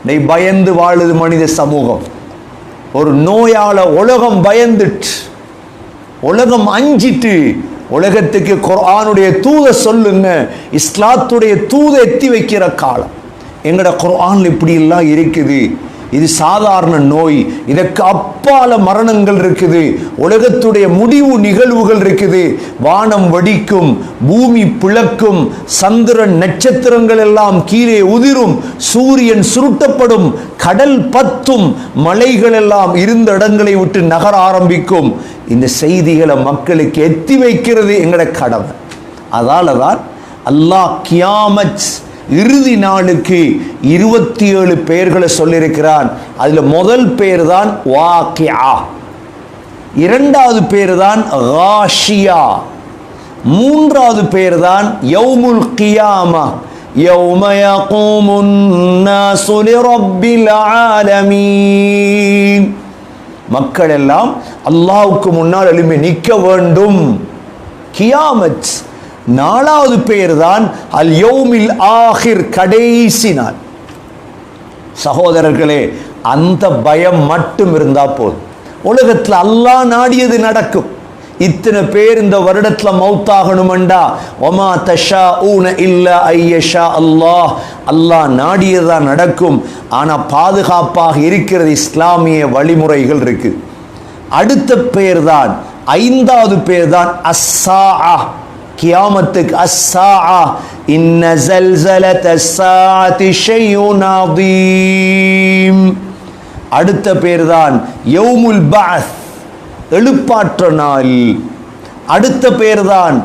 நீ பயந்து வாழுது மனித சமூகம். ஒரு நோயால உலகம் பயந்துட்டு, உலகம் அஞ்சிட்டு, உலகத்துக்கு குர்ஆனுடைய தூத சொல்லுங்க, இஸ்லாத்துடைய தூத எத்தி வைக்கிற காலம். எங்கட குர்ஆன்ல இப்படி எல்லாம் இருக்குது. இது சாதாரண நோய், இதற்கு அப்பால மரணங்கள் இருக்குது, உலகத்துடைய முடிவு நிகழ்வுகள் இருக்குது, வானம் வெடிக்கும், பூமி பிளக்கும், சந்திரன் நட்சத்திரங்கள் எல்லாம் கீழே உதிரும், சூரியன் சுருட்டப்படும், கடல் பத்தும், மலைகள் எல்லாம் இருந்த இடங்களை விட்டு நகர ஆரம்பிக்கும். இந்த செய்திகளை மக்களுக்கு எத்தி வைக்கிறது எங்கட கடமை. அதால தான் அல்லாஹ் கியாமத் இறுதி நாளுக்கு 27 பெயர்களை சொல்லியிருக்கிறான். அதுல முதல் பெயர் தான் வாக்கியா, இரண்டாவது பெயர் தான் காஷியா, மூன்றாவது பெயர் தான் யௌமுல் கியாமா, யௌம யகூமுன் நாஸு லிரப்பில் ஆலமீன். மக்கள் எல்லாம் அல்லாஹ்வுக்கு முன்னால் எழும்பி நிற்க வேண்டும். கியாமத். நாலாவது பெயர் தான் அல் யௌமில் ஆகிர், கடைசி நாள். சகோதரர்களே, அந்த பயம் மட்டும் இருந்தா போதும். உலகத்தில் அல்லாஹ் நாடியது நடக்கும். இத்தனை பேர் இந்த வருடத்துல மௌத்தாகணும்டா, வமா தஷாஊன இல்லா ஐயஷா அல்லாஹ், அல்லாஹ் நாடியதுதான் நடக்கும். ஆனா பாதுகாப்பாக இருக்கிறது இஸ்லாமிய வழிமுறைகள் இருக்கு. அடுத்த பெயர் தான், ஐந்தாவது பெயர் தான் அஸ்ஸாஅ, கியாமத்துக்கு அஸ்ஸாஅ, இன்ன ஸல்ஸலத ஸாஅத்தி ஷைஉன் அதீம். அடுத்த பெயர் தான் யௌமுல் பஅஸ், எழுப்பாற்ற நாள். அடுத்த பெயர் தான்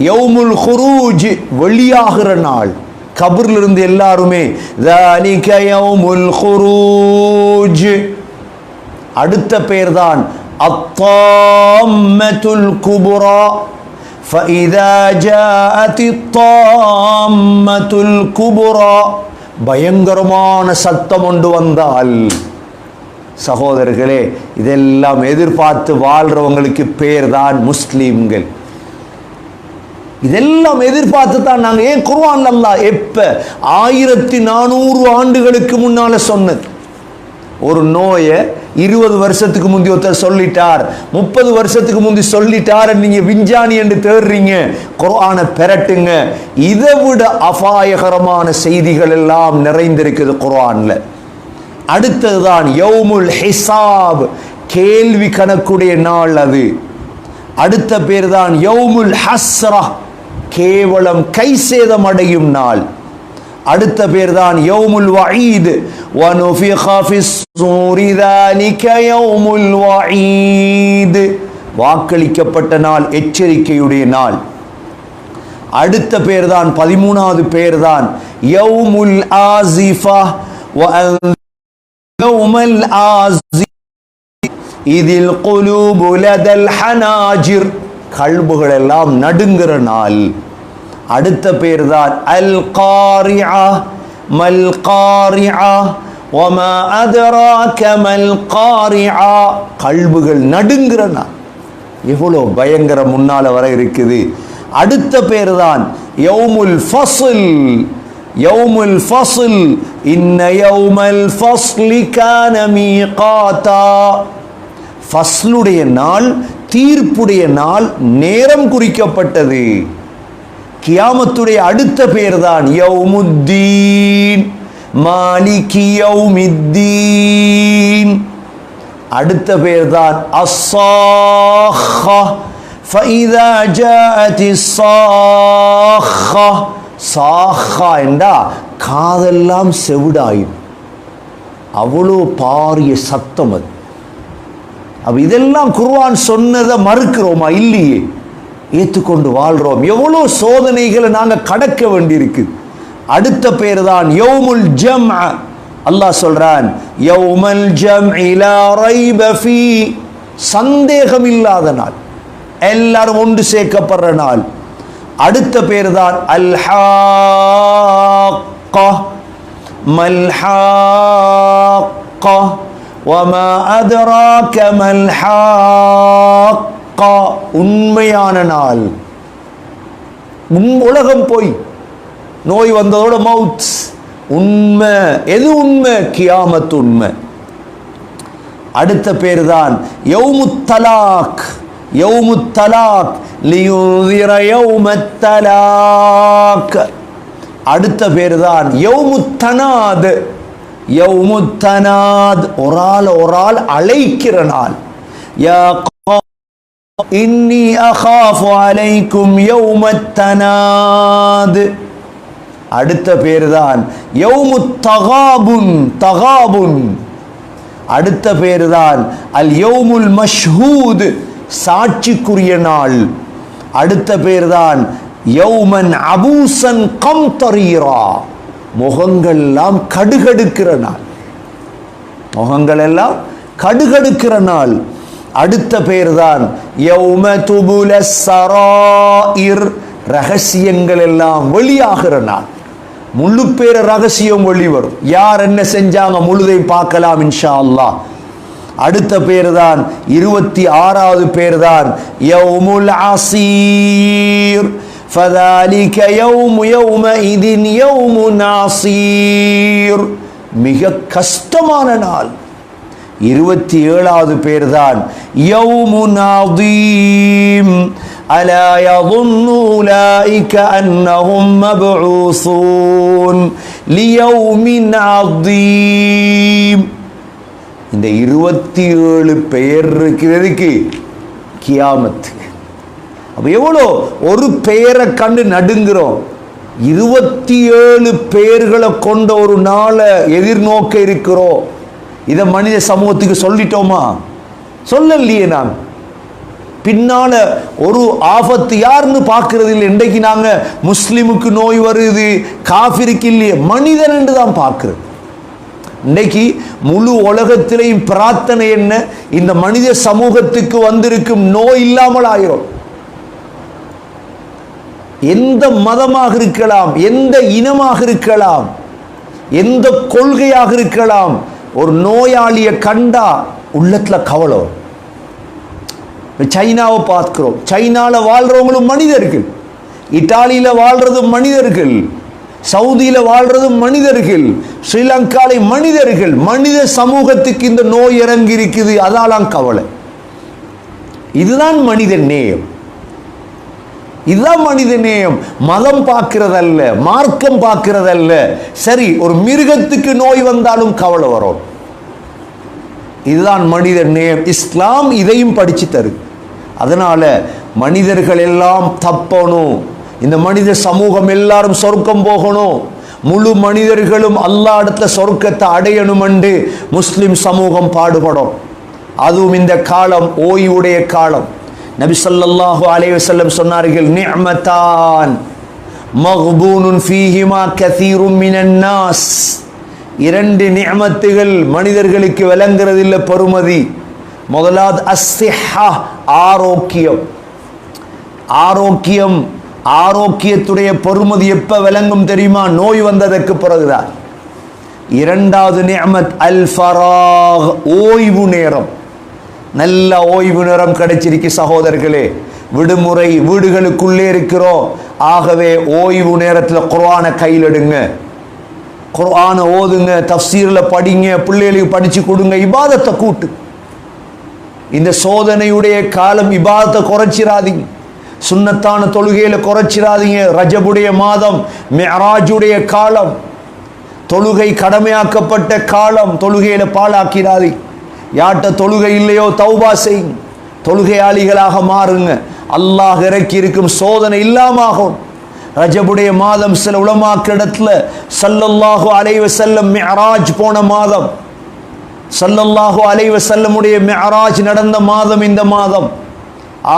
யௌமுல் குரூஜ், வெளியாகிற நாள். கபர்ல இருந்து எல்லாருமே ذَلِكَ يَوْمُ الْخُرُوجِ. அடுத்த பெயர் தான் அத்தாம்மத்துல் குப்ரா, فَإِذَا جَاءَتِ الطَّامَّةُ الْكُبْرَى, பயங்கரமான சத்தம் கொண்டு வந்தால். சகோதரர்களே, இதெல்லாம் எதிர்பார்த்து வாழ்றவங்களுக்கு பேர் தான் முஸ்லீம்கள். இதெல்லாம் எதிர்பார்த்து தான் நாங்கள் ஏன் குர்ஆன் அல்லாஹ் எப்ப 1400 ஆண்டுகளுக்கு முன்னால சொன்னது. ஒரு நோயை 20 வருஷத்துக்கு முந்தி ஒருத்தர் சொல்லிட்டார், 30 வருஷத்துக்கு முந்தி சொல்லிட்டார், நீங்க விஞ்ஞானி என்று தேடுறீங்க. குர்ஆனை பெரட்டுங்க. இதை விட அபாயகரமான செய்திகள் எல்லாம் நிறைந்திருக்குது குர்ஆன்ல. அடுத்ததுதான் யௌமுல் ஹிசாப், கேள்வி கணக்குடைய நாள் அது. அடுத்த பேர் தான் யௌமுல் ஹஸ்ரா, கேவலம் கை சேதம் அடையும் நாள். அடுத்த பேர் தான் யௌமுல் வஈத், வனுஃபிக ஃபிஸ் ஸூரி ذلك யௌமுல் வஈத், வாக்களிக்கப்பட்ட நாள், எச்சரிக்கையுடைய நாள். அடுத்த பேர் தான் 13வது பேர் தான் யௌமுல் ஆஸிஃபா, யௌமுல் ஆஸிஃபா இதில் குலூபு லதல் ஹனாஜிர், கல்புகள் எல்லாம் நடுங்குற நாள். அடுத்த பேர் தான் அல் காரிஆ, மல் காரிஆ வமா அத்ராக மல் காரிஆ, கல்புகள் நடுங்குற நாள். எவ்வளவு பயங்கர முன்னால வர இருக்குது. அடுத்த பேர் தான் யௌமுல் ஃபஸ்ல், யௌமுல் ஃபஸ்ல், இன்ன யௌமல் ஃபஸ்லி கான மீகாதா, ஃபஸ்லுடைய நாள், தீர்ப்புடைய நாள், நேரம் குறிக்கப்பட்டது. கியாமத்துடைய அடுத்த பேர் தான் யௌமுத்தீன், மாலிகி யௌமித்தீன். அடுத்த பேர் தான் அஸ்ஸாஹா, ஃபஇதா ஜாஅத்திஸ் ஸாஹா, சாஹா என்றா காதெல்லாம் செவிடாயும், அவ்வளோ பாரிய சத்தம் அது. அப்ப இதெல்லாம் குர்ஆன் சொன்னதை மறுக்கிறோமா? இல்லையே, ஏற்றுக்கொண்டு வாழ்றோம். எவ்வளோ சோதனைகளை நாங்க கடக்க வேண்டியிருக்கு. அடுத்த பேர் தான் யௌமுல் ஜம்அ, அல்லாஹ் சொல்றான் யௌமல் ஜம்இ லா ரைப ஃபீ, சந்தேகம் இல்லாத நாள், எல்லாரும் ஒன்று சேர்க்கப்படுற நாள். அடுத்த பேர் தான் அல் ஹாக்க, மல் ஹாக்க வமா அத்ராக மல் ஹாக்க, உண்மையான நாள். உலகம் போய் நோய் வந்ததோட மவுத், உண்மை. எது உண்மை? கியாமத் உண்மை. அடுத்த பேர் தான் யௌமுத் தலாக். யௌமுத் தலாக் லியுன்திர யௌமத் தலாக். அடுத்த பேர் தான் யௌமுத் தனாத். யௌமுத் தனாத் ஒரு ஆள் அழைக்கிற நாள். யா இன்னி அகாஃபு அலைக்கும் யௌமத் தனாத். அடுத்த பேர் தான் யௌமுத் தகாபுன். தகாபுன். அடுத்த பேர் தான் அல் யௌமுல் மஷ்ஹூத், சாட்சிக்குரிய நாள். அடுத்த பேர் தான் யௌமன் அபூசன் கம்தரீரா, முகங்கள் எல்லாம் கடுகடுக்கிற நாள். முகங்கள் எல்லாம் கடுகடுக்கிற நாள். அடுத்த பேர் தான் யௌம துபுலஸ் ஸராயிர், ரகசியங்கள் எல்லாம் வெளியாகிற நாள். முழு பேர ரகசியம் வெளிவரும். யார் என்ன செஞ்சாங்க முழுதை பார்க்கலாம் இன்ஷா அல்லாஹ். அடுத்த பேர் தான் 26வது பேர் தான் யௌமுல் அஸீர். ஃபதாலிக யௌமுஇதின் யௌமுன் அஸீர், மிக கஷ்டமான நாள். 27வது பேர் தான் யௌமுன் அதீம். அலா யظுன்னு உலாயிக அன்னஹும் மப்ஊஸூன் லியௌமின் அதீம். இந்த 27 பெயர் இருக்கிறதுக்கு கியாமத்துக்கு. அப்ப எவ்வளோ ஒரு பெயரை கண்டு நடுங்கிறோம். 27 பெயர்களை கொண்ட ஒரு நாளை எதிர்நோக்க இருக்கிறோம். இதை மனித சமூகத்துக்கு சொல்லிட்டோமா? சொல்லலையே. நாம் பின்னால ஒரு ஆபத்து யாருன்னு பார்க்கறது இல்லை. இன்றைக்கு நாங்க முஸ்லிமுக்கு நோய் வருது, காஃபிருக்கு இல்லையே, மனிதன் என்று தான் பார்க்கிறோம். இன்றைக்கு முழு உலகத்திலேயும் பிரார்த்தனை என்ன? இந்த மனித சமூகத்துக்கு வந்திருக்கும் நோய் இல்லாமல் ஆயிரும். எந்த மதமாக இருக்கலாம், எந்த இனமாக இருக்கலாம், எந்த கொள்கையாக இருக்கலாம், ஒரு நோயாளியை கண்டா உள்ளத்துல கவலை. சைனாவை பார்க்கிறோம். சைனால வாழ்றவங்களும் மனிதர்கள், இத்தாலியில வாழ்றதும் மனிதர்கள், சவுதியில வாழ்றதும் மனிதர்கள், ஸ்ரீலங்காலை மனிதர்கள். மனித சமூகத்துக்கு இந்த நோய் இறங்கி இருக்குது, அதாலாம் கவலை. இதுதான் மனித நேயம். இதுதான் மனித நேயம். மதம் பார்க்கிறதல்ல, மார்க்கம் பார்க்கிறதல்ல. சரி, ஒரு மிருகத்துக்கு நோய் வந்தாலும் கவலை வரும். இதுதான் மனித நேயம். இஸ்லாம் இதையும் படிச்சு தருது. அதனால மனிதர்கள் எல்லாம் தப்பணும். இந்த மனித சமூகம் எல்லாரும் சொர்க்கம் போகணும். முழு மனிதர்களும் அல்லாஹ் இடத்துல சொர்க்கத்தை அடையணும் என்று முஸ்லிம் சமூகம் பாடுபடும். அதுவும் இந்த காலம் ஓய்வுடைய காலம். நபி ஸல்லல்லாஹு அலைஹி வஸல்லம் சொன்னார்கள், நிஅமதான் மக்பூனுன் ஃபீஹிமா கஸீரும் மினன் நாஸ். 2 நிஅமத்துகள் மனிதர்களுக்கு விளங்குறதில்லை பெருமதி. முதலாவது அஸ்ஸிஹா, ஆரோக்கியம். ஆரோக்கியம், ஆரோக்கியத்துடைய பெருமதி எப்ப விளங்கும் தெரியுமா? நோய் வந்ததற்கு பிறகுதான். 2வது நிஅமத் அல் ஃபராக், ஓய்வு நேரம். நல்ல ஓய்வு நேரம் கிடைச்சிருக்கு சகோதரர்களே. விடுமுறை, வீடுகளுக்குள்ளே இருக்கிறோம். ஆகவே ஓய்வு நேரத்தில் குர்ஆனை கையில் எடுங்க, குர்ஆனை ஓதுங்க, தஃப்சீரில் படிங்க, பிள்ளைகளுக்கு படிச்சு கொடுங்க, இபாதத்தை கூட்டு. இந்த சோதனையுடைய காலம் இபாதத்தை குறைச்சிராதீங்க, சுன்னத்தான தொழுகையில குறைச்சிராதீங்க. ரஜபுடைய மாதம், மிஅராஜுடைய காலம், தொழுகை கடமையாக்கப்பட்ட காலம். தொழுகையில பாழாக்கிறாதீங்க. யார்கிட்ட தொழுகை இல்லையோ தௌபா செய்யுங்க, தொழுகையாளிகளாக மாறுங்க. அல்லாஹ் இறக்கி இருக்கும் சோதனை இல்லாமகும். ரஜபுடைய மாதம் சில உலமாக்களிடத்துல ஸல்லல்லாஹு அலைஹி வஸல்லம் மிஅராஜ் போன மாதம், ஸல்லல்லாஹு அலைஹி வஸல்லமுடைய மிஅராஜ் நடந்த மாதம் இந்த மாதம்.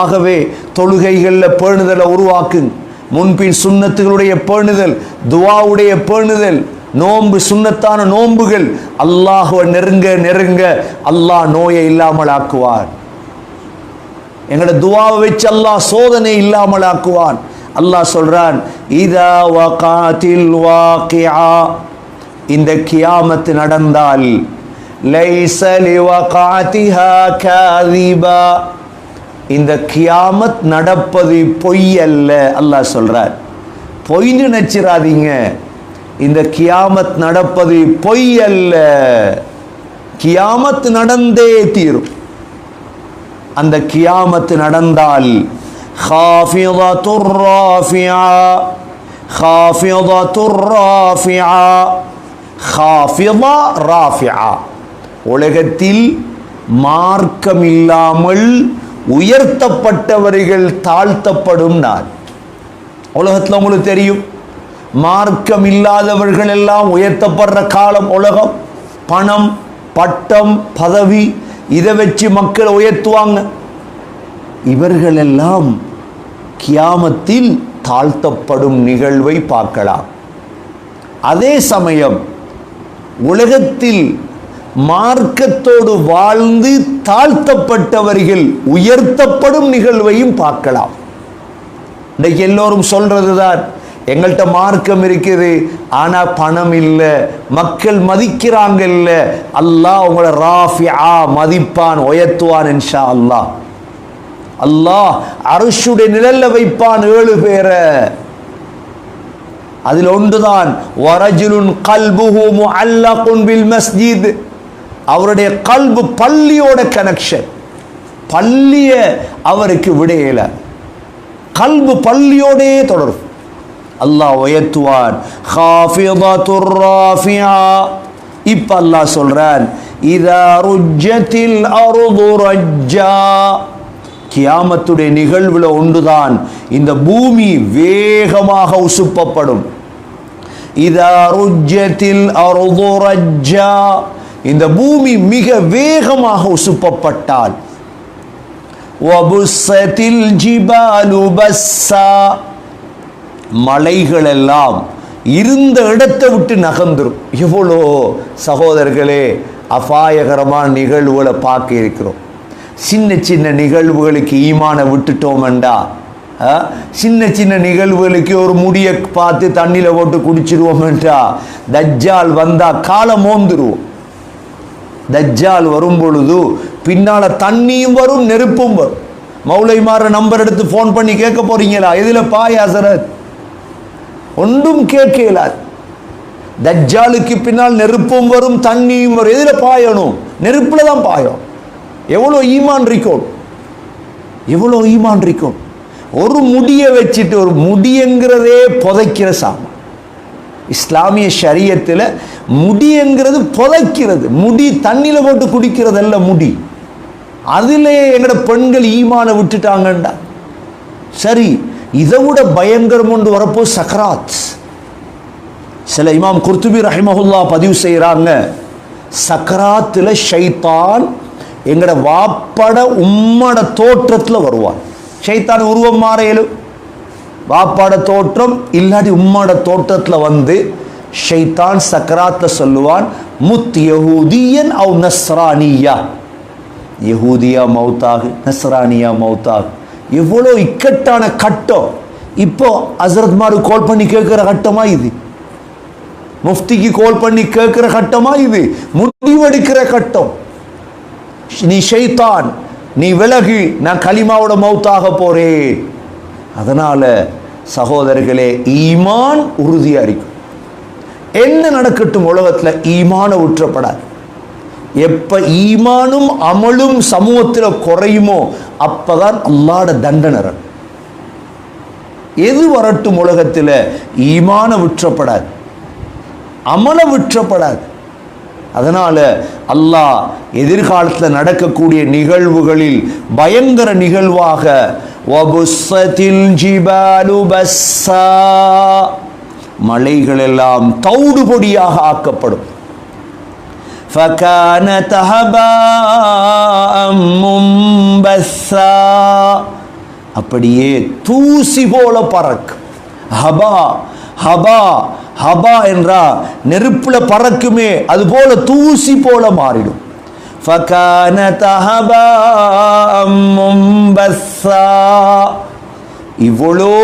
ஆகவே தொழுகைகளில் பேணுதலை உருவாக்குங்க. முன்பின் சுன்னத்துகளுடைய பேணுதல், துஆவுடைய பேணுதல், நோன்பு, சுன்னத்தான நோன்புகள். அல்லாஹ்வை நெருங்க நெருங்க அல்லாஹ் நோயை இல்லாமல் ஆக்குவார். எங்களோட துஆவை வச்சு அல்லாஹ் சோதனை இல்லாமல் ஆக்குவான். அல்லாஹ் சொல்றான், இதா வகாத்தில் வாகிஆ, இந்த கியாமத் நடந்தால், லைஸ லிவகாத்திஹா காதிபா, இந்த கியாமத் நடப்பது பொய் அல்ல. அல்லாஹ் சொல்றார், பொய் நினைச்சிராதீங்க. இந்த கியாமத் நடப்பது பொய் அல்ல, கியாமத் நடந்தே தீரும். அந்த கியாமத் நடந்தால் ஹாஃபிதத்துர் ராஃபிஆ, ஹாஃபிதத்துர் ராஃபிஆ, ஹாஃபிதா ராஃபிஆ, உலகத்தில் மார்க்கம் இல்லாமல் உயர்த்தப்பட்டவர்கள் தாழ்த்தப்படும் நாள். உலகத்தில் உங்களுக்கு தெரியும், மார்க்கம் இல்லாதவர்கள் எல்லாம் உயர்த்தப்படுற காலம் உலகம். பணம், பட்டம், பதவி, இதை வச்சு மக்கள் உயர்த்துவாங்க. இவர்கள் எல்லாம் கியாமத்தில் தாழ்த்தப்படும் நிகழ்வை பார்க்கலாம். அதே சமயம் உலகத்தில் மார்க்கத்தோடு வாழ்ந்து தாழ்த்தப்பட்டவர்கள் உயர்த்தப்படும் நிகழ்வையும் பார்க்கலாம். இன்றைக்கு எல்லோரும் சொல்றதுதான், எங்கள்கிட்ட மார்க்கம் இருக்குது ஆனா பணம் இல்லை, மக்கள் மதிக்கிறாங்க இல்ல. அல்லாஹ் உங்களை ராஃபிஆ மதிப்பான், உயர்த்துவான் இன்ஷா அல்லாஹ். அல்லாஹ் அர்ஷுடைய நிழல்ல வைப்பான் 7 பேரை. அதில் ஒன்றுதான் வரஜுலுன் கல்புஹு முஅல்லகுன் பில் மஸ்ஜித், அவருடைய கல்பு பள்ளியோட கனெக்ஷன். பள்ளிய அவருக்கு விடையில, கல்பு பள்ளியோடே தொடரும். அல்லாஹ் உயர்த்துவான். ஹாஃபிதத்துர் ராஃபிஆ. இப்ப அல்லாஹ் சொல்றான், இதா ருஜ்ஜத்தில் அர்து ரஜ்ஜா, கியாமத்துடைய நிகழ்வுல ஒன்றுதான் இந்த பூமி வேகமாக உசுப்பப்படும். இதா ருஜ்ஜத்தில் அர்து ரஜ்ஜா, இந்த பூமி மிக வேகமாக உசுப்பப்பட்டால், வபுஸ்ஸத்தில் ஜிபாலு பஸ்ஸா, மலைகள் எல்லாம் இருந்த இடத்தை விட்டு நகர்ந்துரும். எவ்வளோ சகோதரர்களே அபாயகரமான நிகழ்வுகளை பார்க்க இருக்கிறோம். சின்ன சின்ன நிகழ்வுகளுக்கு ஈமானை விட்டுட்டோம்டா, சின்ன சின்ன நிகழ்வுகளுக்கு ஒரு முடியை பார்த்து தண்ணியில் போட்டு குடிச்சிருவோம்டா, தஜ்ஜால் வந்தா காலம் மோந்துருவோம். தஜ்ஜால் வரும் பொழுது பின்னால தண்ணியும் வரும், நெருப்பும் வரும். மௌலைமார நம்பர் எடுத்து போன் பண்ணி கேட்க போறீங்களா, எதுல பாய் ஹசரத்? ஒன்றும் கேட்கலாது. தஜ்ஜாலுக்கு பின்னால் நெருப்பும் வரும், தண்ணியும் வரும். எதுல பாயணும்? நெருப்புல தான் பாயும். எவ்வளோ ஈமான் இருக்கும், எவ்வளோ ஈமான் இருக்கும். ஒரு முடியை வச்சுட்டு, ஒரு முடிங்கிறதே புதைக்கிற சாமான். இஸ்லாமிய ஷரியத்தில் முடி என்கிறது புதைக்கிறது. முடி தண்ணியில போட்டு குடிக்கிறது அல்ல முடி. அதிலே எங்கட பெண்கள் ஈமானை விட்டுட்டாங்கண்டா. சரி, இதை விட பயங்கரம் ஒன்று வரப்போ சக்கராத். சில இமாம் குர்துபி ரஹிமஹுல்லா பதிவு செய்கிறாங்க, சக்கராத்தில் ஷைத்தான் எங்கட வாப்பட உம்மட தோற்றத்தில் வருவான். ஷைத்தான் உருவம் மாறையிலும் வாப்பாட தோற்றம் இல்லாட்டி உம்மாட தோற்றத்தில் வந்து ஷைத்தான் சக்கராத்ல சொல்லுவான், முத் யஹூதியன் அவ் நஸ்ரானியா, யஹூதியா மௌத்தாகு, நஸ்ரானியா மௌத்தாகு. எவ்வளோ இக்கட்டான கட்டம். இப்போ ஹசரத்மாரு கால் பண்ணி கேட்கிற கட்டமா இது? முஃப்திக்கு கால் பண்ணி கேட்கிற கட்டமா இது? முடிவெடுக்கிற கட்டம். நீ ஷைத்தான், நீ விலகு, நான் கலிமாவோட மௌத்தாக போறேன். அதனால சகோதரர்களே, ஈமான் உறுதியா இருக்கும். என்ன நடக்கட்டும் உலகத்தில் ஈமான உற்றப்படாது. எப்ப ஈமானும் அமலும் சமூகத்தில் குறையுமோ அப்பதான் அல்லாஹ்வுடைய தண்டனை. எது வரட்டும் உலகத்தில் ஈமான விற்றப்படாது, அமல விற்றப்படாது. அதனால அல்லாஹ் எதிர்காலத்தில் நடக்கக்கூடிய நிகழ்வுகளில் பயங்கர நிகழ்வாக வபுஸ்ஸத்தில் ஜிபாலு பஸ்ஸா, மலைகள் எல்லாம் தௌடு பொடியாக ஆக்கப்படும். ஃபகானத ஹபாஅம் மும்பஸ்ஸா, அப்படியே தூசி போல பறக்கும். ஹபா ஹபா ஹபா என்றா நெருப்புல பறக்குமே, அது போல தூசி போல மாறிடும். ஃபகானத ஹபாஅம் மும்பஸ்ஸா, இவ்வளோ